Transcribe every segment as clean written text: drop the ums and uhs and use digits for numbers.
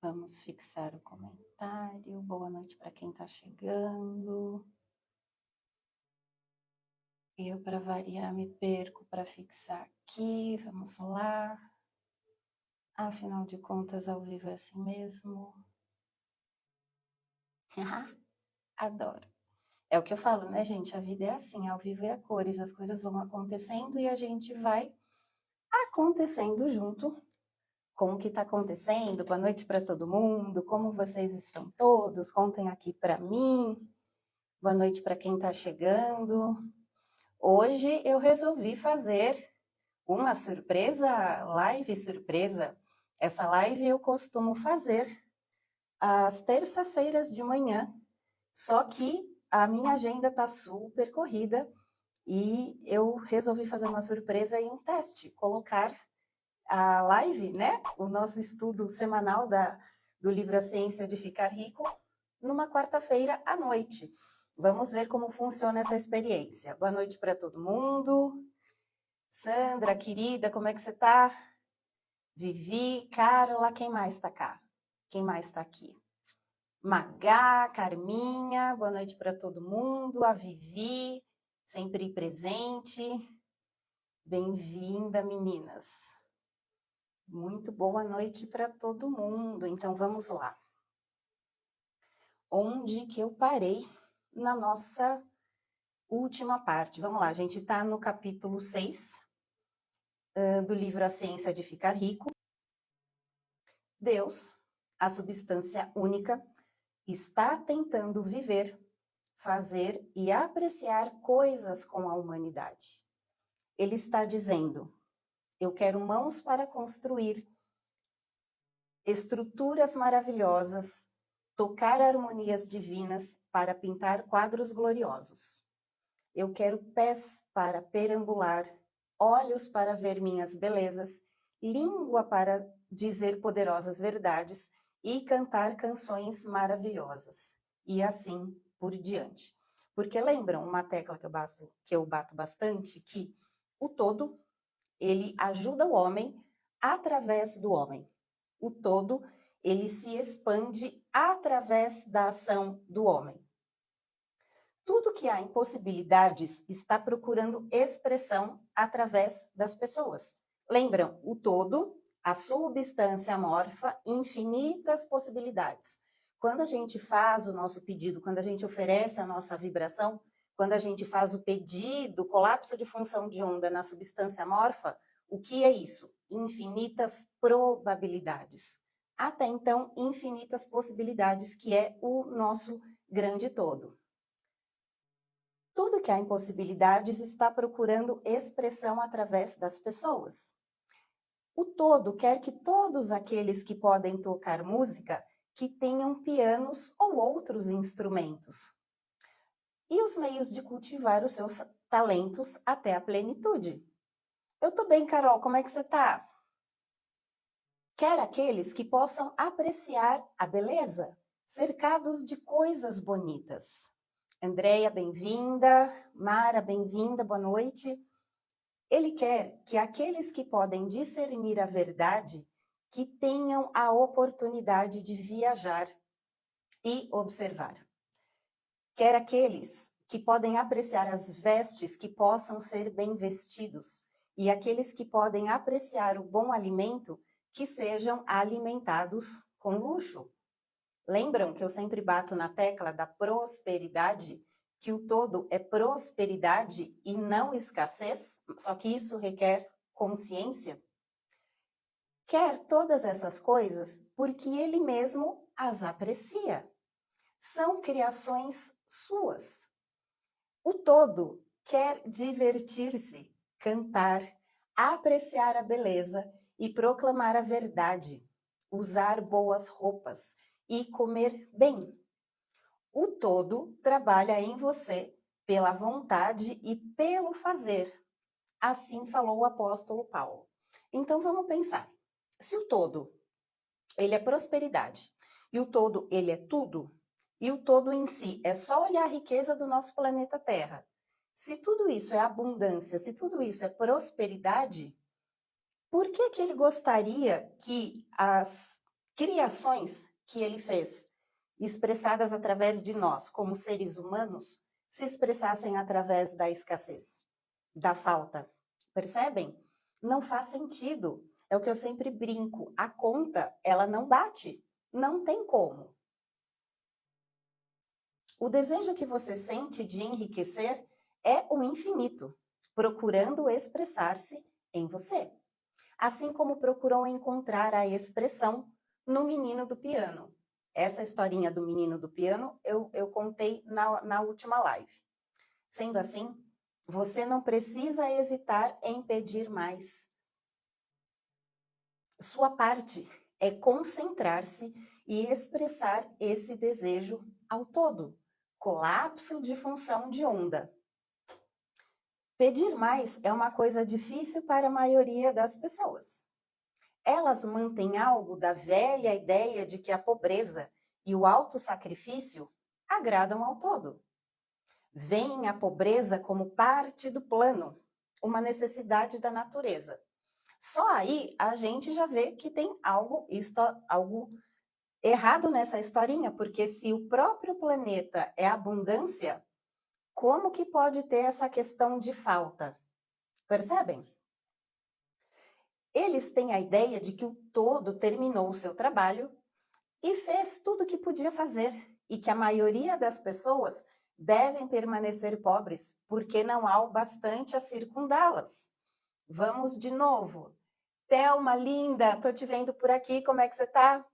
Vamos fixar o comentário. Boa noite para quem está chegando. Eu, para variar, me perco para fixar aqui. Vamos lá. Afinal de contas, ao vivo é assim mesmo. Adoro. É o que eu falo, né, gente? A vida é assim, ao vivo é a cores. As coisas vão acontecendo e a gente vai acontecendo junto com o que está acontecendo. Boa noite para todo mundo. Como vocês estão todos? Contem aqui para mim. Boa noite para quem está chegando. Hoje eu resolvi fazer uma surpresa, live surpresa. Essa live eu costumo fazer às terças-feiras de manhã, só que a minha agenda está super corrida e eu resolvi fazer uma surpresa e um teste, colocar a live, né, o nosso estudo semanal do livro A Ciência de Ficar Rico, numa quarta-feira à noite. Vamos ver como funciona essa experiência. Boa noite para todo mundo. Sandra, querida, como é que você está? Vivi, Carola, quem mais está cá? Quem mais está aqui? Magá, Carminha, boa noite para todo mundo. A Vivi, sempre presente. Bem-vinda, meninas. Muito boa noite para todo mundo. Então, vamos lá. Onde que eu parei na nossa última parte? Vamos lá, a gente está no capítulo 6 do livro A Ciência de Ficar Rico. Deus, a substância única, está tentando viver, fazer e apreciar coisas com a humanidade. Ele está dizendo: eu quero mãos para construir estruturas maravilhosas, tocar harmonias divinas para pintar quadros gloriosos. Eu quero pés para perambular, olhos para ver minhas belezas, língua para dizer poderosas verdades e cantar canções maravilhosas. E assim por diante. Porque lembram uma tecla que eu bato bastante, que o todo, ele ajuda o homem através do homem. O todo, ele se expande através da ação do homem. Tudo que há em possibilidades está procurando expressão através das pessoas. Lembram, o todo, a substância amorfa, infinitas possibilidades. Quando a gente faz o nosso pedido, quando a gente oferece a nossa vibração, quando a gente faz o pedido, colapso de função de onda na substância amorfa, o que é isso? Infinitas probabilidades. Até então, infinitas possibilidades, que é o nosso grande todo. Tudo que há em possibilidades está procurando expressão através das pessoas. O todo quer que todos aqueles que podem tocar música, que tenham pianos ou outros instrumentos. E os meios de cultivar os seus talentos até a plenitude. Eu tô bem, Carol, como é que você tá? Quer aqueles que possam apreciar a beleza, cercados de coisas bonitas. Andréia, bem-vinda. Mara, bem-vinda, boa noite. Ele quer que aqueles que podem discernir a verdade, que tenham a oportunidade de viajar e observar. Quer aqueles que podem apreciar as vestes, que possam ser bem vestidos, e aqueles que podem apreciar o bom alimento, que sejam alimentados com luxo. Lembram que eu sempre bato na tecla da prosperidade, que o todo é prosperidade e não escassez, só que isso requer consciência? Quer todas essas coisas porque ele mesmo as aprecia. São criações suas. O todo quer divertir-se, cantar, apreciar a beleza e proclamar a verdade, usar boas roupas e comer bem. O todo trabalha em você pela vontade e pelo fazer. Assim falou o apóstolo Paulo. Então vamos pensar. Se o todo, ele é prosperidade, e o todo, ele é tudo, e o todo em si é só olhar a riqueza do nosso planeta Terra. Se tudo isso é abundância, se tudo isso é prosperidade, por que ele gostaria que as Criações que ele fez, expressadas através de nós, como seres humanos, se expressassem através da escassez, da falta. Percebem? Não faz sentido. É o que eu sempre brinco. A conta, ela não bate. Não tem como. O desejo que você sente de enriquecer é o infinito, procurando expressar-se em você. Assim como procurou encontrar a expressão no menino do piano. Essa historinha do menino do piano eu contei na última live. Sendo assim, você não precisa hesitar em pedir mais. Sua parte é concentrar-se e expressar esse desejo ao todo. Colapso de função de onda. Pedir mais é uma coisa difícil para a maioria das pessoas. Elas mantêm algo da velha ideia de que a pobreza e o autossacrifício agradam ao todo. Veem a pobreza como parte do plano, uma necessidade da natureza. Só aí a gente já vê que tem algo errado nessa historinha, porque se o próprio planeta é abundância, como que pode ter essa questão de falta? Percebem? Eles têm a ideia de que o todo terminou o seu trabalho e fez tudo o que podia fazer, e que a maioria das pessoas devem permanecer pobres, porque não há o bastante a circundá-las. Vamos de novo. Thelma, linda, tô te vendo por aqui, como é que você tá?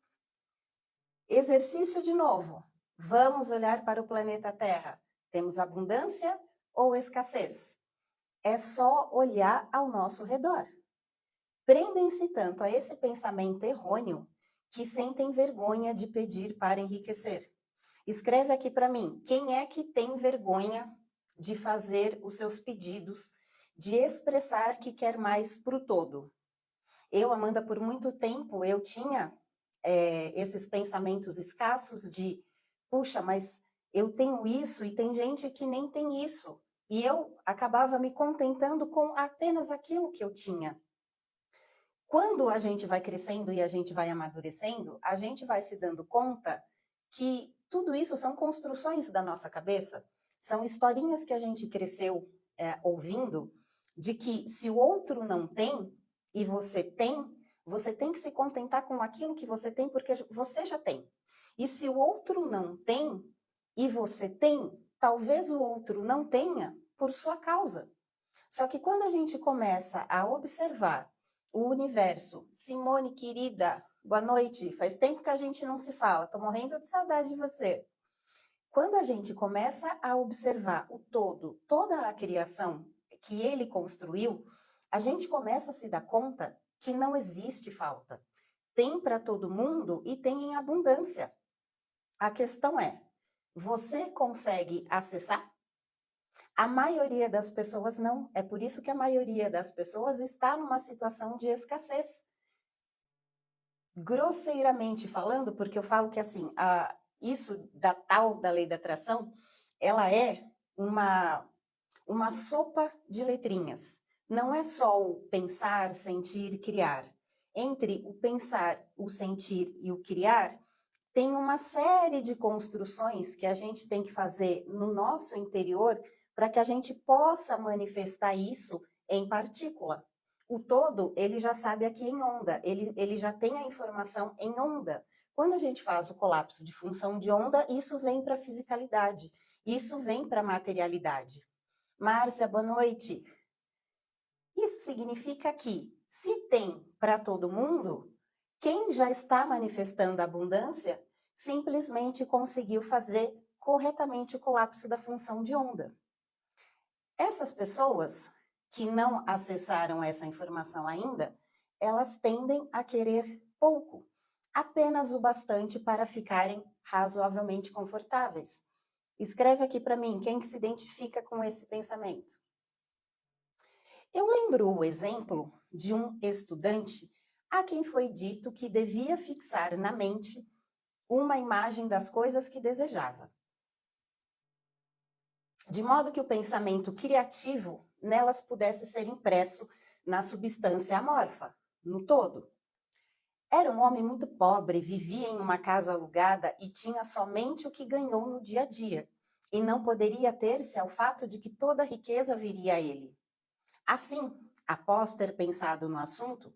Exercício de novo. Vamos olhar para o planeta Terra. Temos abundância ou escassez? É só olhar ao nosso redor. Prendem-se tanto a esse pensamento errôneo que sentem vergonha de pedir para enriquecer. Escreve aqui para mim, quem é que tem vergonha de fazer os seus pedidos, de expressar que quer mais para o todo? Eu, Amanda, por muito tempo, eu tinha esses pensamentos escassos de, puxa, mas eu tenho isso e tem gente que nem tem isso. E eu acabava me contentando com apenas aquilo que eu tinha. Quando a gente vai crescendo e a gente vai amadurecendo, a gente vai se dando conta que tudo isso são construções da nossa cabeça, são historinhas que a gente cresceu ouvindo, de que se o outro não tem e você tem que se contentar com aquilo que você tem, porque você já tem. E se o outro não tem e você tem, talvez o outro não tenha por sua causa. Só que quando a gente começa a observar o universo, Simone, querida, boa noite. Faz tempo que a gente não se fala, tô morrendo de saudade de você. Quando a gente começa a observar o todo, toda a criação que ele construiu, a gente começa a se dar conta que não existe falta. Tem para todo mundo e tem em abundância. A questão é, você consegue acessar? A maioria das pessoas não. É por isso que a maioria das pessoas está numa situação de escassez. Grosseiramente falando, porque eu falo que assim, isso da tal da lei da atração, ela é uma sopa de letrinhas. Não é só o pensar, sentir, criar. Entre o pensar, o sentir e o criar, tem uma série de construções que a gente tem que fazer no nosso interior para que a gente possa manifestar isso em partícula. O todo, ele já sabe aqui em onda, ele já tem a informação em onda. Quando a gente faz o colapso de função de onda, isso vem para a fisicalidade, isso vem para a materialidade. Márcia, boa noite. Isso significa que, se tem para todo mundo, quem já está manifestando abundância simplesmente conseguiu fazer corretamente o colapso da função de onda. Essas pessoas que não acessaram essa informação ainda, elas tendem a querer pouco, apenas o bastante para ficarem razoavelmente confortáveis. Escreve aqui para mim, quem que se identifica com esse pensamento? Eu lembro o exemplo de um estudante a quem foi dito que devia fixar na mente uma imagem das coisas que desejava, de modo que o pensamento criativo nelas pudesse ser impresso na substância amorfa, no todo. Era um homem muito pobre, vivia em uma casa alugada e tinha somente o que ganhou no dia a dia, e não poderia ter-se ao fato de que toda a riqueza viria a ele. Assim, após ter pensado no assunto,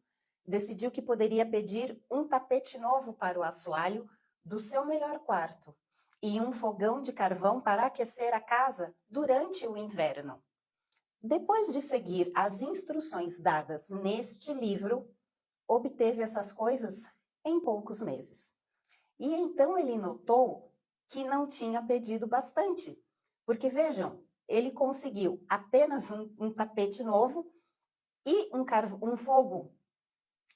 decidiu que poderia pedir um tapete novo para o assoalho do seu melhor quarto e um fogão de carvão para aquecer a casa durante o inverno. Depois de seguir as instruções dadas neste livro, obteve essas coisas em poucos meses. E então ele notou que não tinha pedido bastante, porque vejam, ele conseguiu apenas um tapete novo e um fogo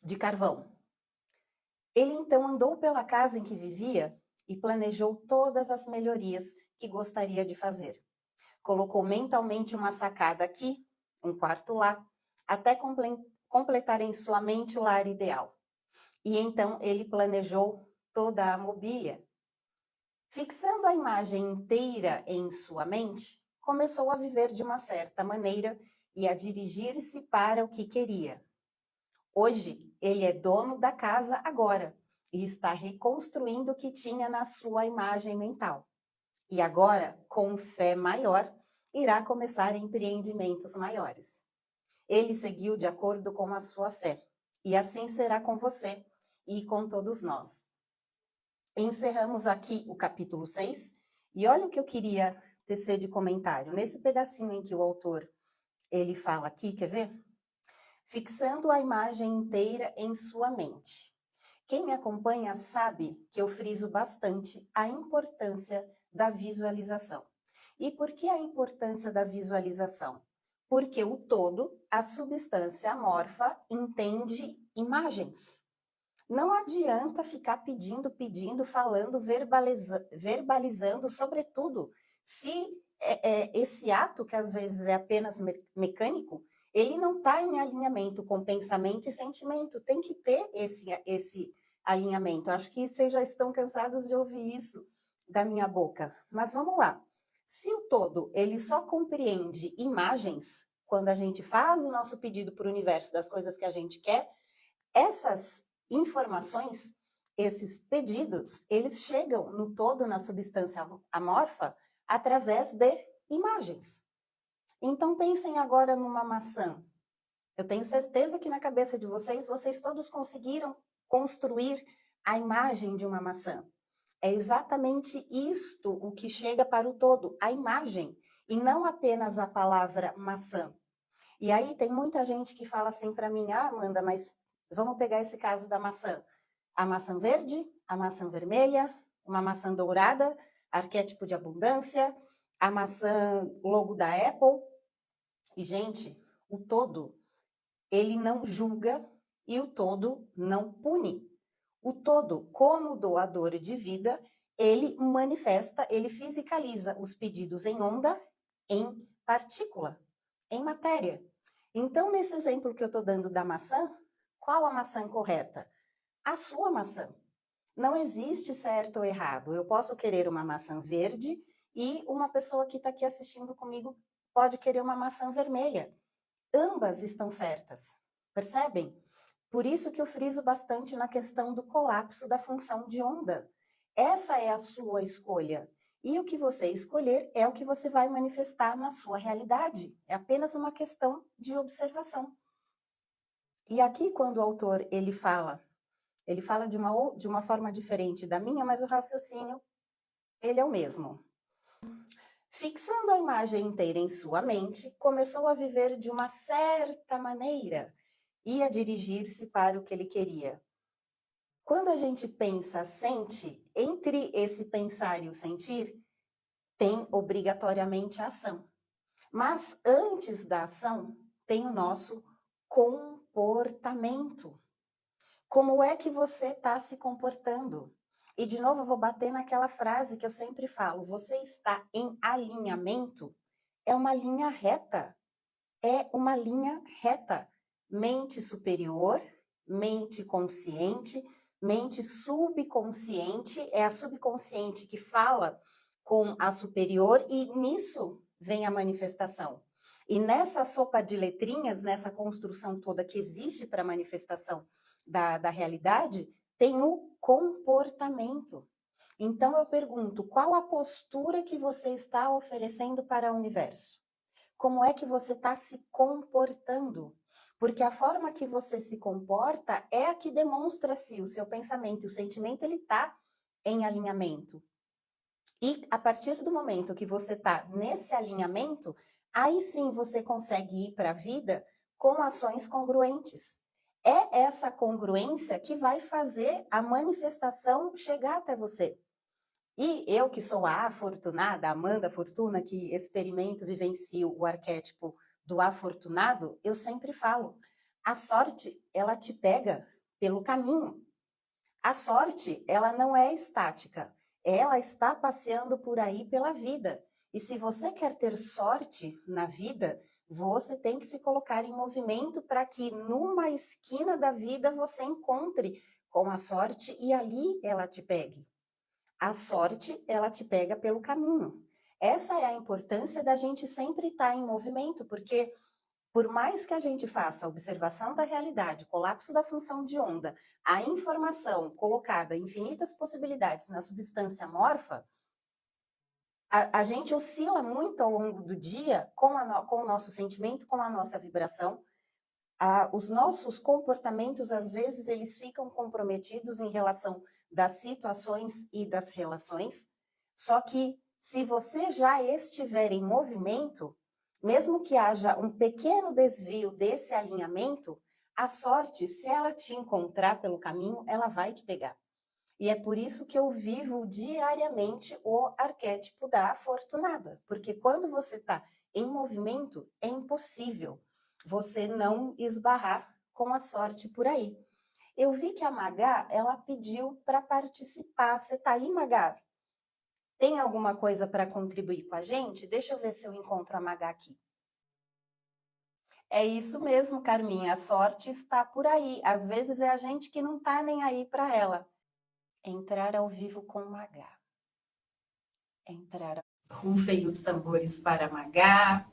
de carvão. Ele então andou pela casa em que vivia e planejou todas as melhorias que gostaria de fazer. Colocou mentalmente uma sacada aqui, um quarto lá, até completar em sua mente o lar ideal. E então ele planejou toda a mobília. Fixando a imagem inteira em sua mente, começou a viver de uma certa maneira e a dirigir-se para o que queria. Hoje, ele é dono da casa agora e está reconstruindo o que tinha na sua imagem mental. E agora, com fé maior, irá começar empreendimentos maiores. Ele seguiu de acordo com a sua fé, e assim será com você e com todos nós. Encerramos aqui o capítulo 6, e olha o que eu queria tecer de comentário. Nesse pedacinho em que o autor ele fala aqui, quer ver? Fixando a imagem inteira em sua mente. Quem me acompanha sabe que eu friso bastante a importância da visualização. E por que a importância da visualização? Porque o todo, a substância amorfa, entende imagens. Não adianta ficar pedindo, falando, verbalizando, sobretudo, se esse ato, que às vezes é apenas mecânico, ele não está em alinhamento com pensamento e sentimento. Tem que ter esse alinhamento. Acho que vocês já estão cansados de ouvir isso da minha boca. Mas vamos lá. Se o todo, ele só compreende imagens, quando a gente faz o nosso pedido para o universo das coisas que a gente quer, essas informações, esses pedidos, eles chegam no todo, na substância amorfa, através de imagens. Então, pensem agora numa maçã. Eu tenho certeza que na cabeça de vocês, vocês todos conseguiram construir a imagem de uma maçã. É exatamente isto o que chega para o todo, a imagem, e não apenas a palavra maçã. E aí tem muita gente que fala assim para mim, Amanda, mas vamos pegar esse caso da maçã. A maçã verde, a maçã vermelha, uma maçã dourada, arquétipo de abundância, a maçã logo da Apple. E, gente, o todo, ele não julga e o todo não pune. O todo, como doador de vida, ele manifesta, ele fisicaliza os pedidos em onda, em partícula, em matéria. Então, nesse exemplo que eu estou dando da maçã, qual a maçã correta? A sua maçã. Não existe certo ou errado. Eu posso querer uma maçã verde e uma pessoa que está aqui assistindo comigo pode querer uma maçã vermelha. Ambas estão certas, percebem? Por isso que eu friso bastante na questão do colapso da função de onda. Essa é a sua escolha. E o que você escolher é o que você vai manifestar na sua realidade. É apenas uma questão de observação. E aqui, quando o autor ele fala de uma forma diferente da minha, mas o raciocínio ele é o mesmo. Fixando a imagem inteira em sua mente, começou a viver de uma certa maneira e a dirigir-se para o que ele queria. Quando a gente pensa, sente, entre esse pensar e o sentir, tem obrigatoriamente a ação. Mas antes da ação, tem o nosso comportamento. Como é que você está se comportando? E, de novo, eu vou bater naquela frase que eu sempre falo. Você está em alinhamento? É uma linha reta. É uma linha reta. Mente superior, mente consciente, mente subconsciente. É a subconsciente que fala com a superior e nisso vem a manifestação. E nessa sopa de letrinhas, nessa construção toda que existe para a manifestação da realidade, tem o comportamento. Então eu pergunto, qual a postura que você está oferecendo para o universo? Como é que você está se comportando? Porque a forma que você se comporta é a que demonstra se o seu pensamento e o sentimento ele está em alinhamento. E a partir do momento que você está nesse alinhamento, aí sim você consegue ir para a vida com ações congruentes. É essa congruência que vai fazer a manifestação chegar até você. E eu que sou a afortunada, a Amanda Fortuna, que experimento, vivencio o arquétipo do afortunado, eu sempre falo, a sorte, ela te pega pelo caminho. A sorte, ela não é estática, ela está passeando por aí pela vida. E se você quer ter sorte na vida, você tem que se colocar em movimento para que numa esquina da vida você encontre com a sorte e ali ela te pegue. A sorte, ela te pega pelo caminho. Essa é a importância da gente sempre estar em movimento, porque por mais que a gente faça a observação da realidade, colapso da função de onda, a informação colocada, infinitas possibilidades na substância amorfa, a gente oscila muito ao longo do dia com o nosso sentimento, com a nossa vibração. Os nossos comportamentos, às vezes, eles ficam comprometidos em relação das situações e das relações. Só que, se você já estiver em movimento, mesmo que haja um pequeno desvio desse alinhamento, a sorte, se ela te encontrar pelo caminho, ela vai te pegar. E é por isso que eu vivo diariamente o arquétipo da afortunada. Porque quando você está em movimento, é impossível você não esbarrar com a sorte por aí. Eu vi que a Magá, ela pediu para participar. Você está aí, Magá? Tem alguma coisa para contribuir com a gente? Deixa eu ver se eu encontro a Magá aqui. É isso mesmo, Carminha, a sorte está por aí. Às vezes é a gente que não está nem aí para ela. Entrar ao vivo com Magá. Entrar. Rufem os tambores para Magá.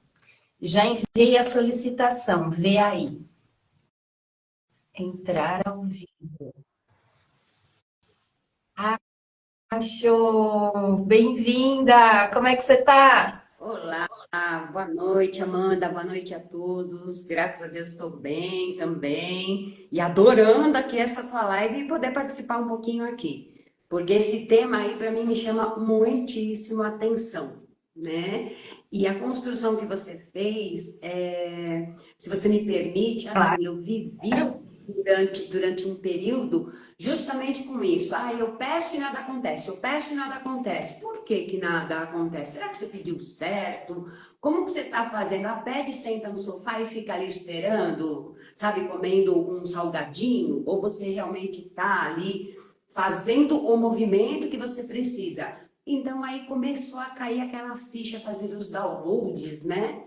Já enviei a solicitação, vê aí. Entrar ao vivo. Achou! Bem-vinda! Como é que você tá? Olá, boa noite, Amanda, boa noite a todos. Graças a Deus estou bem também e adorando aqui essa tua live e poder participar um pouquinho aqui, porque esse tema aí para mim me chama muitíssimo a atenção, né? E a construção que você fez, se você me permite, assim, eu vivi durante um período justamente com isso. Ah, eu peço e nada acontece, eu peço e nada acontece. Por que que nada acontece? Será que você pediu certo? Como que você está fazendo? Ah, pede, senta no sofá e fica ali esperando, sabe, comendo um salgadinho? Ou você realmente está ali fazendo o movimento que você precisa? Então aí começou a cair aquela ficha, fazer os downloads, né?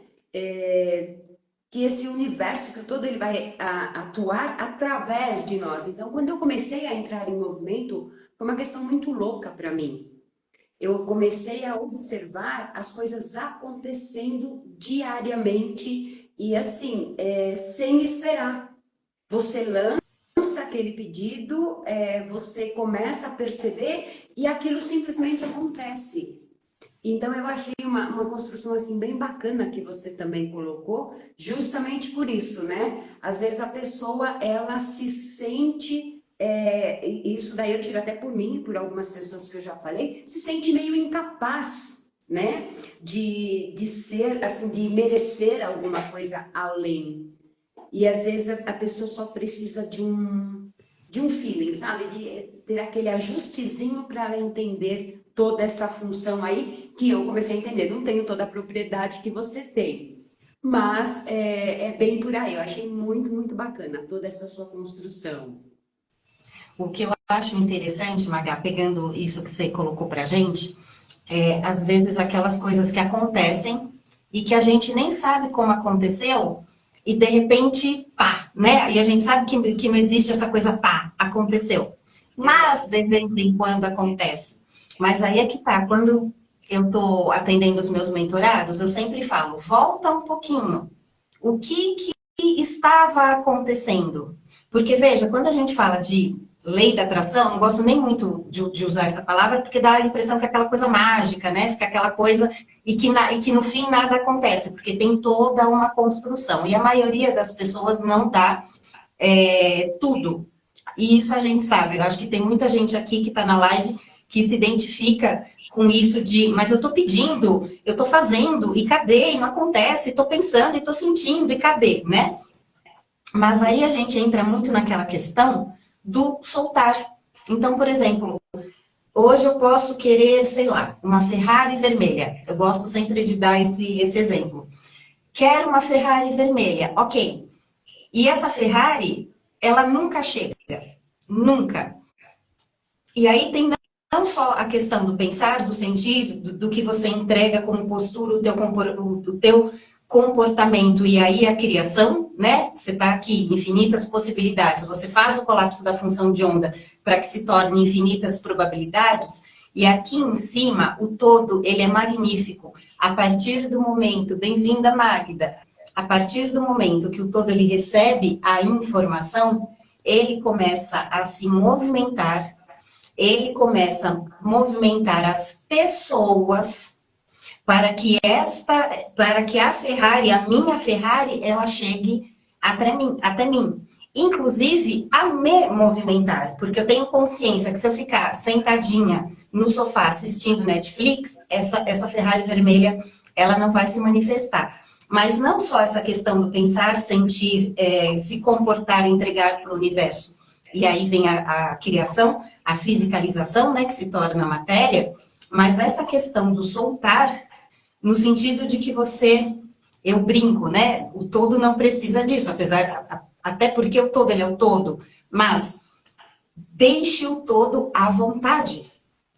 Que esse universo que todo ele vai atuar através de nós. Então, quando eu comecei a entrar em movimento, foi uma questão muito louca para mim. Eu comecei a observar as coisas acontecendo diariamente e assim, sem esperar. Você lança aquele pedido, você começa a perceber e aquilo simplesmente acontece. Então, eu achei uma construção assim bem bacana que você também colocou, justamente por isso, né? Às vezes a pessoa, ela se sente, e isso daí eu tiro até por mim, e por algumas pessoas que eu já falei, se sente meio incapaz, né? De ser, assim, de merecer alguma coisa além. E às vezes a pessoa só precisa de um feeling, sabe? De ter aquele ajustezinho para ela entender toda essa função aí, que eu comecei a entender. Não tenho toda a propriedade que você tem, mas é bem por aí. Eu achei muito, muito bacana toda essa sua construção. O que eu acho interessante, Magá, pegando isso que você colocou pra gente, às vezes aquelas coisas que acontecem e que a gente nem sabe como aconteceu e de repente, pá, né? E a gente sabe que não existe essa coisa, pá, aconteceu. Mas de vez em quando acontece. Mas aí é que tá, quando eu estou atendendo os meus mentorados, eu sempre falo, volta um pouquinho. O que estava acontecendo? Porque, veja, quando a gente fala de lei da atração, eu não gosto nem muito de usar essa palavra, porque dá a impressão que é aquela coisa mágica, né? Fica aquela coisa e que no fim nada acontece, porque tem toda uma construção. E a maioria das pessoas não dá tudo. E isso a gente sabe. Eu acho que tem muita gente aqui que está na live que se identifica com isso de, mas eu estou pedindo, eu estou fazendo, e cadê? E não acontece, estou pensando, e estou sentindo, e cadê, né? Mas aí a gente entra muito naquela questão do soltar. Então, por exemplo, hoje eu posso querer, sei lá, uma Ferrari vermelha. Eu gosto sempre de dar esse exemplo. Quero uma Ferrari vermelha, ok. E essa Ferrari, ela nunca chega. Nunca. E aí tem não só a questão do pensar, do sentir, do que você entrega como postura, o teu comportamento e aí a criação, né? Você está aqui, infinitas possibilidades. Você faz o colapso da função de onda para que se torne infinitas probabilidades. E aqui em cima, o todo, ele é magnífico. A partir do momento, bem-vinda Magda, a partir do momento que o todo ele recebe a informação, ele começa a se movimentar, ele começa a movimentar as pessoas para que a Ferrari, a minha Ferrari, ela chegue até mim. Inclusive, a me movimentar, porque eu tenho consciência que se eu ficar sentadinha no sofá assistindo Netflix, essa Ferrari vermelha, ela não vai se manifestar. Mas não só essa questão do pensar, sentir, se comportar, entregar para o universo. E aí vem a criação, a fisicalização, né, que se torna matéria, mas essa questão do soltar, no sentido de que eu brinco, né, o todo não precisa disso, até porque o todo, ele é o todo, mas deixe o todo à vontade,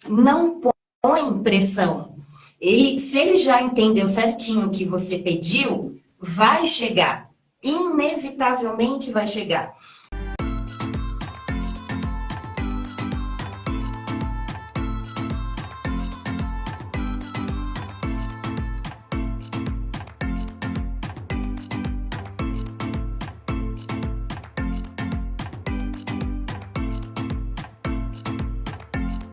não põe pressão. Se ele já entendeu certinho o que você pediu, vai chegar, inevitavelmente vai chegar.